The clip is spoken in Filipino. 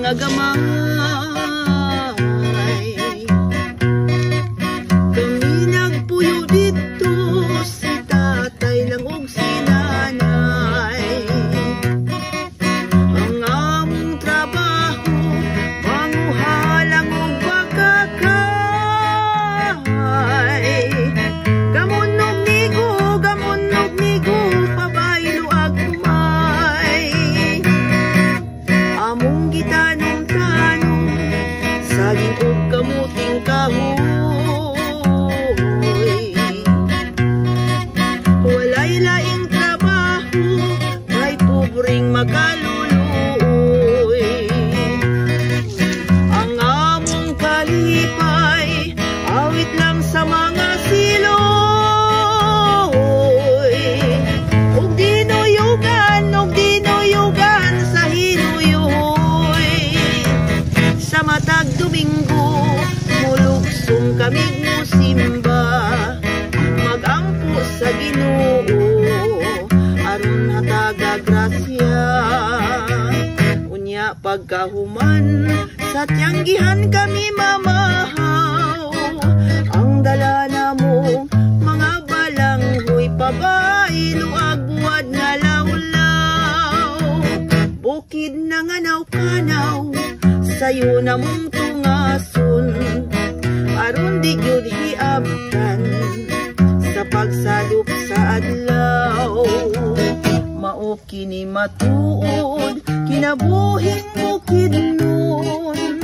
mga gamay. Kami nagpuyo dito, si tatay lang og si nanay. Ang among trabaho, manguha lang og pagkakay. Gamunog nigo, pabaylo agmay. Among gitanong-tanong, saging og kamuting kahoy. Walay laing trabaho, kay pobring makaluluoy. Ang among kalipay, awit lang sa mga siloy. Ug dinuyugan sa hinuyuhoy. Sa matag Domingo, mulugsong kamig musimba. Magampo sa Ginoo, aron hataga grasya. Unya pagkahuman, sa tiyanggihan kami mamahaw. Ang dala na mo, mga balanghoy, pabaylo ag buwad nga lawlaw. Bukid na nga naw-kanaw, sayo na mong tungason. Aron di gyud hiabtan, sa pagsadop sa adlaw. Mao kini matuod, kinabuhing bukid nun.